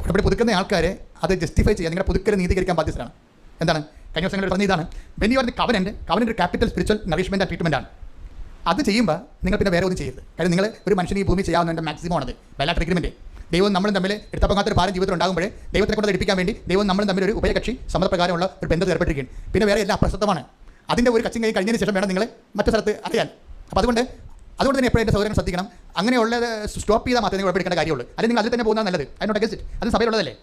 ഉടമ്പടി പുതുക്കുന്ന ആൾക്കാരെ അത് ജസ്റ്റിഫൈ ചെയ്യാൻ നിങ്ങളുടെ പുതുക്കൽ നീതീകരിക്കാൻ ബാധ്യസ്ഥരാണ്. എന്താണ് കഴിഞ്ഞ ദിവസം പറഞ്ഞ ഇതാണ്, when you are the covenant ഒരു capital spiritual nourishment and treatment ആണ്. അത് ചെയ്യുമ്പോൾ നിങ്ങൾ പിന്നെ വേറെ ഒന്നും ചെയ്യരുത്. കാര്യം നിങ്ങൾ ഒരു മനുഷ്യന് ഈ ഭൂമി ചെയ്യാവുന്നതിൻ്റെ മാക്സിമം ആണത്. വല്ലാത്ത എഗ്രിമെൻറ്റ് ദൈവം നമ്മളും തമ്മിൽ എടുത്തപ്പോഴാത്തൊരു ഭാരം ജീവിതത്തിൽ ഉണ്ടാകുമ്പോഴേ ദൈവത്തെ കൊണ്ട് എടുപ്പിക്കാൻ വേണ്ടി ദൈവം നമ്മളും തമ്മിൽ ഒരു ഉഭയകക്ഷി സമ്മതപ്രകാരമുള്ള ഒരു ബന്ധത്തിൽ ഏർപ്പെട്ടിരിക്കുകയാണ്. പിന്നെ വേറെ എല്ലാം അപ്രസക്തമാണ്. അതിൻ്റെ ഒരു കച്ചും കൈ കഴിഞ്ഞതിന് ശേഷം വേണം നിങ്ങൾ മറ്റു സ്ഥലത്ത് അറിയാൻ. അപ്പോൾ അതുകൊണ്ട് തന്നെ എപ്പോഴും എൻ്റെ സഹോദരൻ ശ്രദ്ധിക്കണം. അങ്ങനെയുള്ളത് സ്റ്റോപ്പ് ചെയ്താൽ മാത്രമേ നിങ്ങൾ എടുക്കേണ്ട കാര്യമുള്ളൂ. അല്ലെങ്കിൽ നിങ്ങൾ അതിൽ തന്നെ പോകുന്നത് നല്ലത്. അതിനോട് അഗൻസ്റ്റ് ഇറ്റ്. അത് സഭയിലുള്ളതല്ലേ,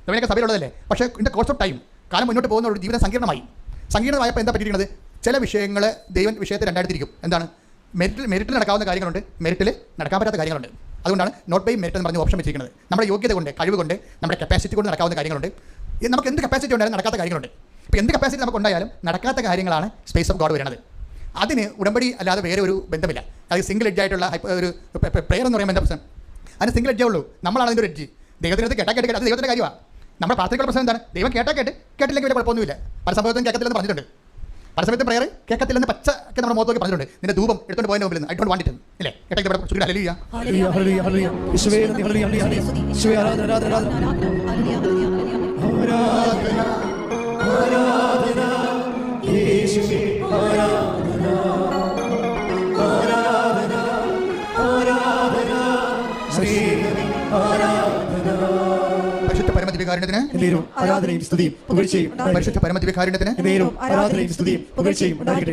നമ്മളൊക്കെ സഭയിലുള്ളതല്ലേ. പക്ഷേ ഇതിൻ്റെ കോഴ്സ് ഓഫ് ടൈം കാലം മുന്നോട്ട് പോകുന്ന ജീവിതം സങ്കീർണമായപ്പോൾ എന്താ പറ്റിയിരിക്കുന്നത്, ചില വിഷയങ്ങൾ ദൈവം വിഷയത്തെ രണ്ടായിരത്തിരിക്കും. എന്താണ് മെറിറ്റിൽ നടക്കാവുന്ന കാര്യങ്ങളുണ്ട്, മെറിറ്റിൽ നടക്കാൻ പറ്റാത്ത കാര്യങ്ങളുണ്ട്. അതുകൊണ്ടാണ് നോട്ട് ബൈ മെറിറ്റ് എന്ന് പറഞ്ഞ ഓപ്ഷൻ വെച്ചിരിക്കുന്നത്. നമ്മുടെ യോഗ്യത കൊണ്ട്, കഴിവ് കൊണ്ട്, നമ്മുടെ കപ്പാസിറ്റി കൊണ്ട് നടക്കാവുന്ന കാര്യങ്ങളുണ്ട്. നമുക്ക് എന്ത് കപ്പാസിറ്റി ഉണ്ടായാലും നടക്കാത്ത കാര്യങ്ങളുണ്ട്. ഇപ്പോൾ എന്ത് കപ്പാസിറ്റി നമുക്ക് ഉണ്ടായാലും നടക്കാത്ത കാര്യങ്ങളാണ് സ്പേസ് ഓഫ് ഗോഡ് വരുന്നത്. അതിന് ഉടമ്പടി അല്ലാതെ വേറെ ഒരു ബന്ധമില്ല. അത് സിംഗിൾ എഡ്ജ് ആയിട്ടുള്ള ഒരു പ്രെയർ എന്ന് പറയുമ്പോൾ എന്താ പ്രശ്നം, അതിന് സിംഗിൾ എഡ്ജേ ഉള്ളൂ. നമ്മളാണ് അതിൻ്റെ ഒരു എഡ്ജ്. ദൈവത്തിനകത്ത് കേട്ടാ അത് ദൈവത്തിൻ്റെ കാര്യമാണ്. നമ്മുടെ പ്രാർത്ഥനകളുടെ പ്രശ്നം എന്താണ്, ദൈവം കേട്ടില്ലെങ്കിൽ വലിയ കുഴപ്പമൊന്നുമില്ല. പല സംഭവത്തും കേൾക്കത്തില്ലെന്ന് പറഞ്ഞിട്ടുണ്ട്. പല സമയത്ത് പ്രെയർ കേൾക്കത്തില്ലെന്ന് പച്ച ഒക്കെ നമ്മുടെ മുഖത്തൊക്കെ പറഞ്ഞിട്ടുണ്ട്. നിന്റെ ധൂപം എടുത്തുകൊണ്ട് പോയതിന് മുമ്പിൽ ഐ ഡോണ്ട് വാണ്ട് ഇറ്റ് ഇല്ലേ കേട്ടെങ്കിൽ ഇവിടെ ചുരുക്കി ഹല്ലേലൂയ ഹല്ലേലൂയ ഹല്ലേലൂയ യേശുവേ നന്ദി ഹല്ലേലൂയ ഹല്ലേലൂയ യേശുവേ ആരാധന ആരാധന ആരാധന യേശുവേ ആരാധന ആരാധന ആരാധന ശ്രീഹരി ആരാധന. പരിശുദ്ധ പരമദിവ്യകാരുണ്യത്തിന് ആരാധനയും സ്തുതിയും പുകഴ്ചയും. പരിശുദ്ധ പരമദിവ്യകാരുണ്യത്തിന് ആരാധനയും സ്തുതിയും പുകഴ്ചയും ഉണ്ടാകട്ടെ.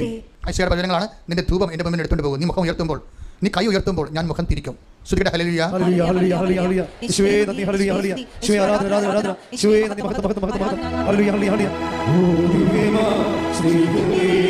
ഐശ്വര്യ വചനങ്ങളാണ്, നിന്റെ ധൂപം എൻ്റെ മുമ്പിൽ എടുത്തുകൊണ്ട് പോകും. നീ മുഖം ഉയർത്തുമ്പോൾ, നീ കൈ ഉയർത്തുമ്പോൾ ഞാൻ മുഖം തിരിക്കും. സ്തുതിക്കട്ടെ ഹല്ലേലൂയ ഹല്ലേലൂയ ഹല്ലേലൂയ ഹല്ലേലൂയ യേശുവേ നന്ദി ഹല്ലേലൂയ ഹല്ലേലൂയ യേശുവേ ആരാധന ആരാധന ആരാധന യേശുവേ നന്ദി മഹത്വം മഹത്വം മഹത്വം ഹല്ലേലൂയ ഹല്ലേലൂയ ഹല്ലേലൂയ.